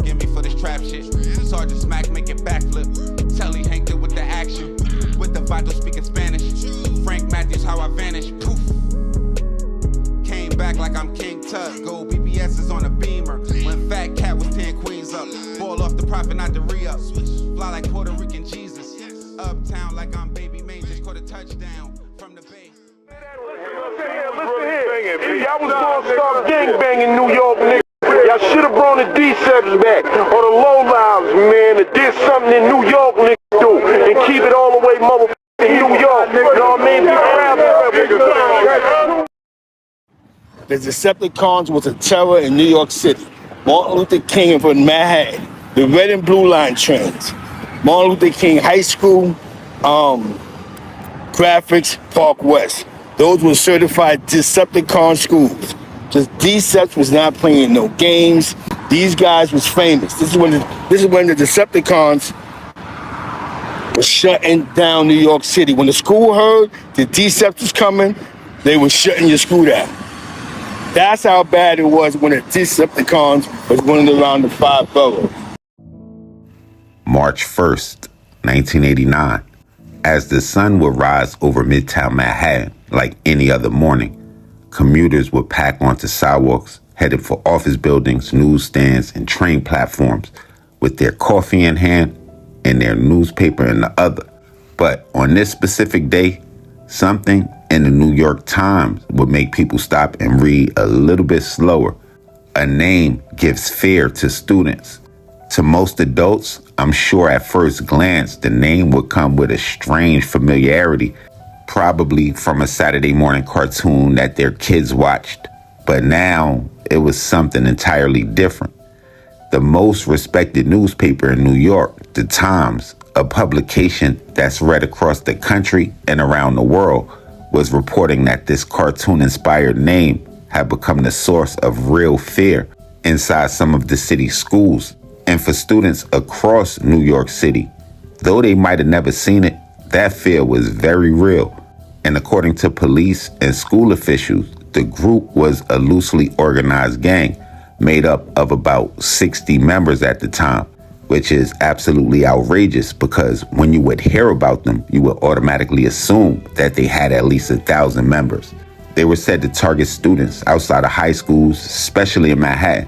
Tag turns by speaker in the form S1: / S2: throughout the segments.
S1: forgive me for this trap shit. Sergeant Smack make it backflip. Telly Hank did with the action. With the Vato speaking Spanish. Frank Matthews, how I vanish. Poof. Came back like I'm King Tut. Gold BBS is on a beamer. When Fat Cat was 10 queens up. Ball off the profit, not the re-up. Fly like Puerto Rican Jesus. Uptown like I'm Baby Maine. Just caught a touchdown from the bay.
S2: Listen here. If y'all was gonna start gangbanging New York, nigga, y'all should have brought the Decepticons back. Or the low-lives, man, that did something in New York, nigga, do. And keep it all the way motherfucking New York, nigga. You know what I mean? Be proud of it.
S3: The Decepticons was a terror in New York City. Martin Luther King from Manhattan. The red and blue line trains. Martin Luther King High School, Graphics, Park West. Those were certified Decepticon schools. Just Decept was not playing no games. These guys was famous. This is when the Decepticons were shutting down New York City. When the school heard the Decept was coming, they were shutting your school down. That's how bad it was when the Decepticons was running around the 5 boroughs.
S4: March 1st, 1989. As the sun would rise over Midtown Manhattan like any other morning, commuters would pack onto sidewalks, headed for office buildings, newsstands, and train platforms with their coffee in hand and their newspaper in the other. But on this specific day, something in the New York Times would make people stop and read a little bit slower. A name gives fear to students. To most adults, I'm sure at first glance, the name would come with a strange familiarity, probably from a Saturday morning cartoon that their kids watched. But now it was something entirely different. The most respected newspaper in New York, The Times, a publication that's read across the country and around the world, was reporting that this cartoon-inspired name had become the source of real fear inside some of the city's schools. And for students across New York City, though they might have never seen it, that fear was very real. And according to police and school officials, the group was a loosely organized gang made up of about 60 members at the time, which is absolutely outrageous because when you would hear about them, you would automatically assume that they had at least 1,000 members. They were said to target students outside of high schools, especially in Manhattan,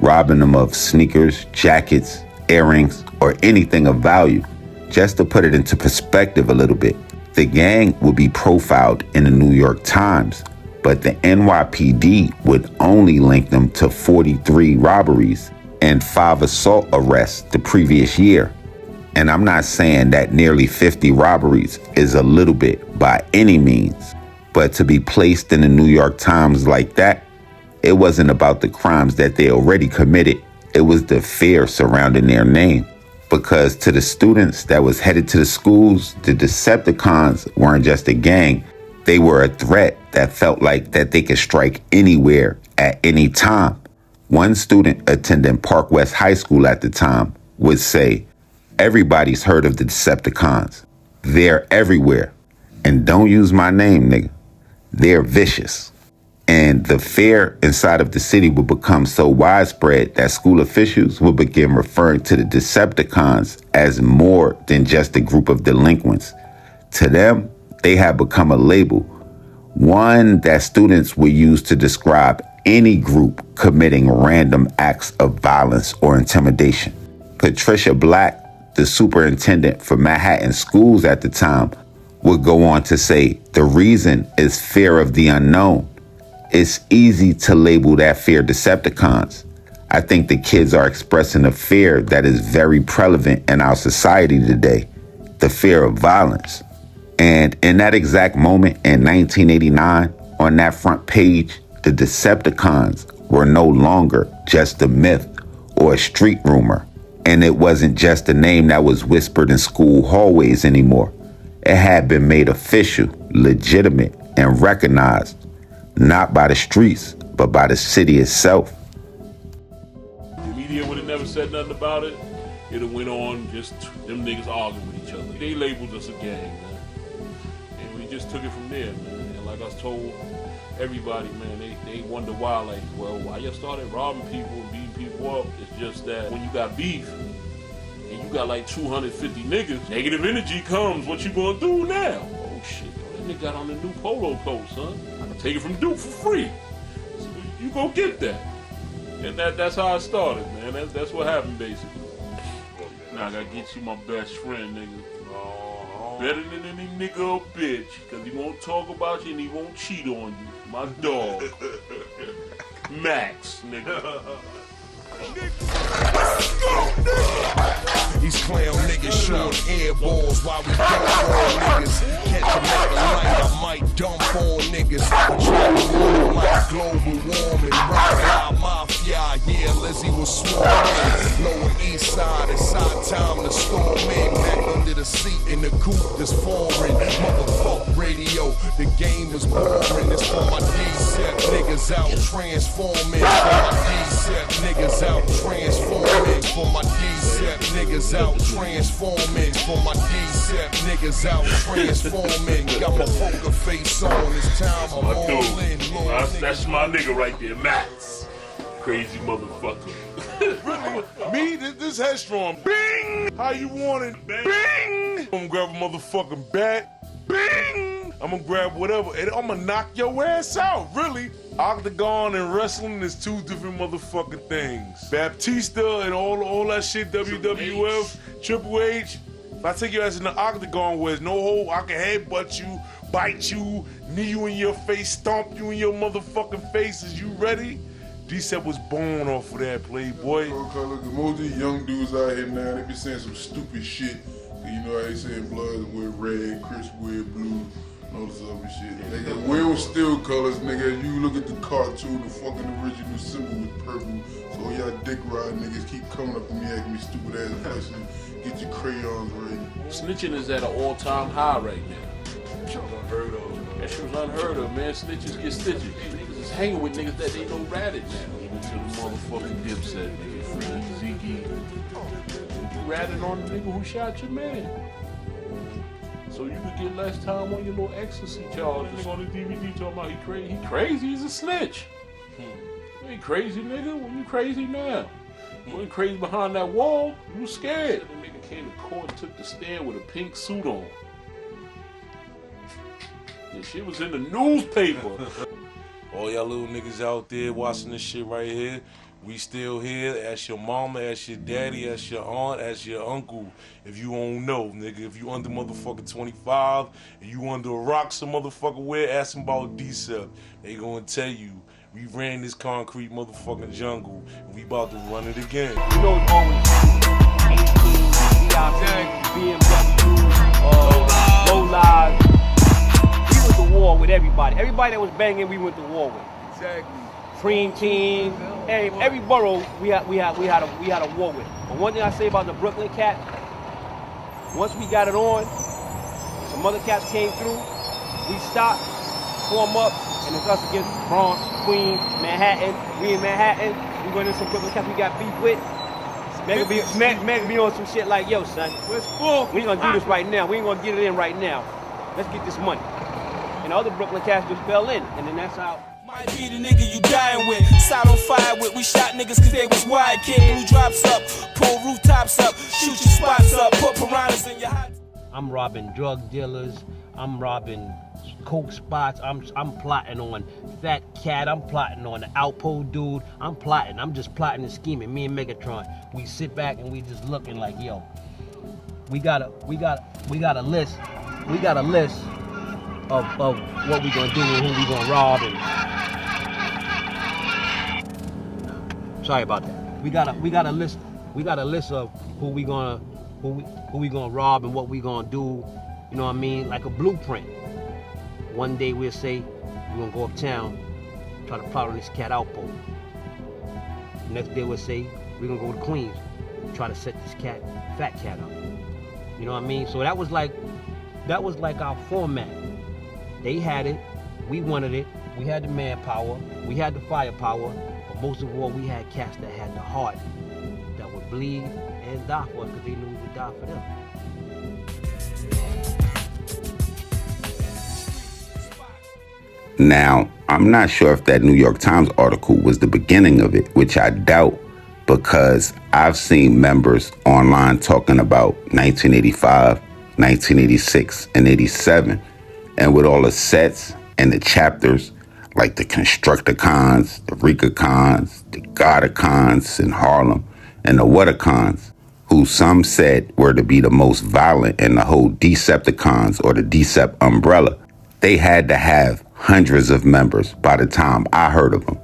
S4: robbing them of sneakers, jackets, earrings, or anything of value. Just to put it into perspective a little bit, the gang would be profiled in the New York Times, but the NYPD would only link them to 43 robberies and 5 assault arrests the previous year. And I'm not saying that nearly 50 robberies is a little bit by any means, but to be placed in the New York Times like that, it wasn't about the crimes that they already committed. It was the fear surrounding their name. Because to the students that was headed to the schools, the Decepticons weren't just a gang. They were a threat that felt like that they could strike anywhere at any time. One student attending Park West High School at the time would say, "Everybody's heard of the Decepticons. They're everywhere. And don't use my name, nigga. They're vicious." And the fear inside of the city would become so widespread that school officials would begin referring to the Decepticons as more than just a group of delinquents. To them, they had become a label, one that students would use to describe any group committing random acts of violence or intimidation. Patricia Black, the superintendent for Manhattan schools at the time, would go on to say, "The reason is fear of the unknown. It's easy to label that fear Decepticons. I think the kids are expressing a fear that is very prevalent in our society today, the fear of violence." And in that exact moment in 1989, on that front page, the Decepticons were no longer just a myth or a street rumor. And it wasn't just a name that was whispered in school hallways anymore. It had been made official, legitimate, and recognized, not by the streets, but by the city itself.
S5: The media would have never said nothing about it. It have went on just them niggas arguing with each other. They labeled us a gang, man. And we just took it from there, man. And like I told everybody, man, they wonder why, like, well, why y'all started robbing people and beating people up. It's just that when you got beef and you got like 250 niggas, negative energy comes. What you gonna do now? Oh shit, yo, that nigga got on the new polo coat, son. I can take it from Duke for free. So you go get that. And that's how I started, man. That's what happened, basically. Now I gotta get you my best friend, nigga. Better than any nigga or bitch, cause he won't talk about you and he won't cheat on you. My dog. Max, nigga.
S6: These clown niggas shooting air balls while we dump on niggas. Catch them at the light, I might dump on niggas. I try to warm like global warming. Rock mafia, yeah, Lizzie was swarming. Lower east side, it's our time to storm in. Back under the seat in the coupe that's foreign. Motherfuck radio, the game is boring. It's for my D-Sep niggas out transforming. For my D-Sep niggas out transforming. For my D-Sep niggas out transforming. For my D-Sep niggas out transforming. Got my poker face on, it's time I'm all in.
S5: That's my nigga right there, Max. Crazy motherfucker.
S2: Me, this headstrong. Bing! How you want it? Bing! I'm gonna grab a motherfucking bat. Bing! I'm gonna grab whatever, and I'm gonna knock your ass out, really. Octagon and wrestling is two different motherfucking things. Baptista and all that shit, WWF, Triple H. If I take your ass in the octagon where there's no hole, I can headbutt you, bite you, knee you in your face, stomp you in your motherfucking face. Is you ready? D-Sep was born off of that, Playboy.
S7: Look, most of these young dudes out here now, they be saying some stupid shit. You know how they saying blood wear red, Chris wear blue, and all this other shit. Nigga, wear with still colors, nigga. You look at the cartoon, the fucking original symbol was purple. So all y'all dick riding niggas keep coming up to me asking me stupid ass questions. Get your crayons ready.
S5: Snitching is at an all-time high right now. That shit was unheard of. That shit was unheard of, man. Snitches get stitches. Niggas is hanging with niggas that they know ratted now. Even to the motherfucking Dipset, nigga. Free Ziggy. You ratted on the nigga who shot your man. So you could get less time on your little ecstasy charge. Nigga on the DVD talking about he crazy. He crazy, he's a snitch. You ain't crazy, nigga. When you crazy now? You ain't crazy behind that wall. You was scared. The nigga came to court and took the stand with a pink suit on. And shit was in the newspaper.
S8: All y'all little niggas out there watching this shit right here, we still here. Ask your mama, ask your daddy, ask your aunt, ask your uncle. If you don't know, nigga, if you under motherfucking 25 and you under a rock some motherfucker where, ask them about D-Sep. They gonna tell you, we ran this concrete motherfucking jungle and we about to run it again.
S9: You know it's always 18, BMW, low lives. We went to war with everybody. Everybody that was banging, we went to war with.
S2: Exactly.
S9: Cream Team, every borough we had a war with. But one thing I say about the Brooklyn Cats, once we got it on, some other cats came through, we stopped, form up, and it's us against Bronx, Queens, Manhattan. We in Manhattan, we going to some Brooklyn cats we got beef with. Meg be on some shit like, yo son, we ain't gonna do this right now. We ain't gonna get it in right now. Let's get this money. And the other Brooklyn cats just fell in, and then that's how.
S10: Might be the nigga you dying with, side on fire with. We shot niggas cause they was wide, kid. Blue drops up, pull rooftops up, shoot your spots up, put piranhas in your hot.
S9: I'm robbing drug dealers, I'm robbing coke spots, I'm plotting on Fat Cat, I'm plotting on the Outpost dude, I'm just plotting and scheming. Me and Megatron, we sit back and we just looking like, yo, we got a list of what we gonna do and who we gonna rob and sorry about that. We got a list of who we gonna rob and what we gonna do, you know what I mean? Like a blueprint. One day we'll say we're gonna go uptown, try to plot on this cat outpost. The next day we'll say we're gonna go to Queens, try to set this Fat Cat up. You know what I mean? So that was like our format. They had it, we wanted it, we had the manpower, we had the firepower, but most of all, we had cats that had the heart that would bleed and die for us because they knew we would die for them.
S4: Now, I'm not sure if that New York Times article was the beginning of it, which I doubt, because I've seen members online talking about 1985, 1986, and 87, and with all the sets and the chapters, like the Constructicons, the Ricacons, the Godicons in Harlem, and the Whatacons, who some said were to be the most violent in the whole Decepticons or the Decept umbrella. They had to have hundreds of members by the time I heard of them.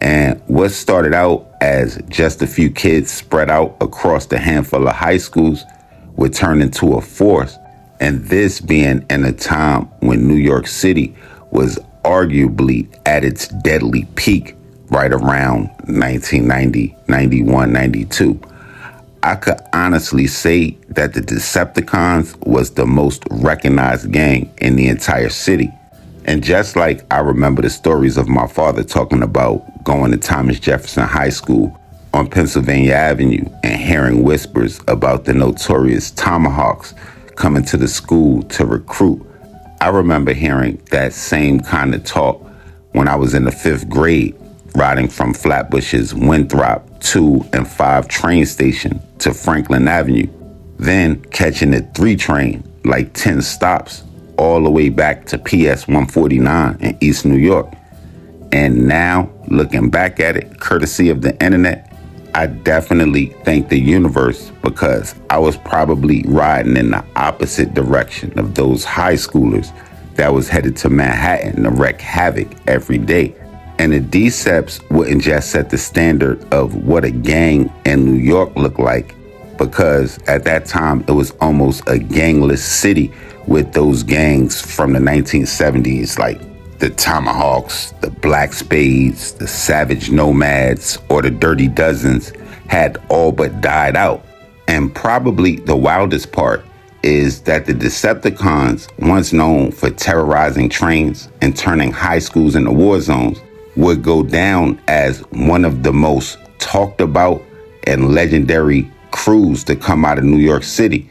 S4: And what started out as just a few kids spread out across the handful of high schools would turn into a force. And this being in a time when New York City was arguably at its deadly peak right around 1990, 91, 92. I could honestly say that the Decepticons was the most recognized gang in the entire city. And just like I remember the stories of my father talking about going to Thomas Jefferson High School on Pennsylvania Avenue and hearing whispers about the notorious Tomahawks coming to the school to recruit, I remember hearing that same kind of talk when I was in the 5th grade, riding from Flatbush's Winthrop 2 and 5 train station to Franklin Avenue, then catching the 3 train, like 10 stops, all the way back to PS 149 in East New York. And now, looking back at it, courtesy of the internet, I definitely thank the universe because I was probably riding in the opposite direction of those high schoolers that was headed to Manhattan to wreak havoc every day. And the Decepts wouldn't just set the standard of what a gang in New York looked like, because at that time it was almost a gangless city with those gangs from the 1970s, like the Tomahawks, the Black Spades, the Savage Nomads, or the Dirty Dozens had all but died out. And probably the wildest part is that the Decepticons, once known for terrorizing trains and turning high schools into war zones, would go down as one of the most talked about and legendary crews to come out of New York City.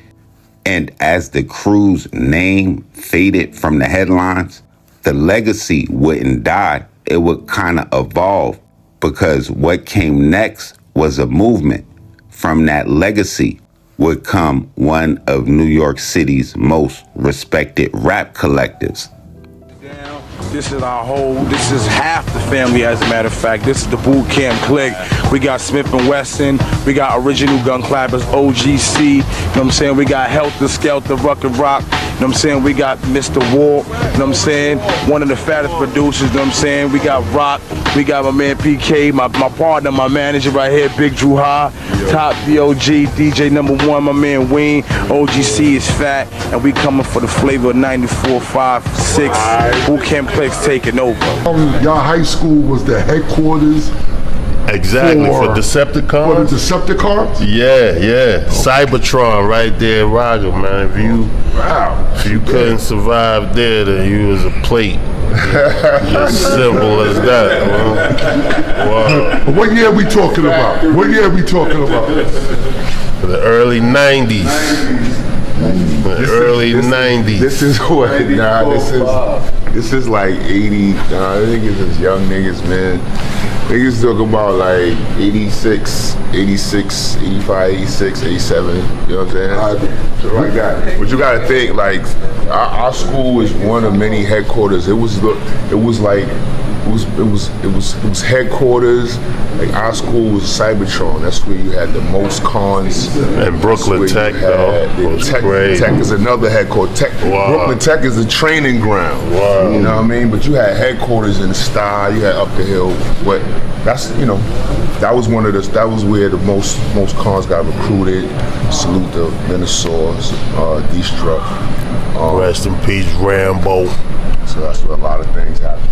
S4: And as the crew's name faded from the headlines, the legacy wouldn't die. It would kind of evolve, because what came next was a movement. From that legacy would come one of New York City's most respected rap collectives.
S11: This is half the family, as a matter of fact. This is the Boot Camp Clique. We got Smith & Wesson. We got Original Gun Clappers, OGC. You know what I'm saying? We got Helter Skelter, Ruck and Rock. You know what I'm saying? We got Mr. Walk. You know what I'm saying? One of the fattest producers. You know what I'm saying? We got Rock. We got my man PK, my partner, my manager right here, Big Drew High. Top DOG, DJ #1, my man Wayne. OGC is fat, and we coming for the flavor of 94, 5, 6. Boot Camp Clique's taking over.
S2: Y'all high school was the headquarters.
S12: Exactly, for Decepticons.
S2: For the Decepticons?
S12: Yeah. Cybertron right there, Roger, man. If you couldn't survive there, then you was a plate. Just simple as that, man. Wow.
S2: What year we talking about?
S12: The early 90s. Early 90s.
S13: This is what, this is like 80, niggas is young niggas, man. Niggas talking about like 86, 85, 86, 87, you know what I'm saying? So like that. But you gotta think, like, our school is one of many headquarters. It was headquarters. Like, our school was Cybertron. That's where you had the most cons.
S12: And Brooklyn Tech, though, was crazy.
S13: Tech is another headquarters.
S12: Wow.
S13: Brooklyn Tech is a training ground.
S12: Wow.
S13: You know what I mean? But you had headquarters in the Star. You had Up the Hill. But that's, that was where the most cons got recruited. Salute the Minnesotas, D-Struck.
S12: Rest in peace, Rambo.
S13: So that's where a lot of things happen.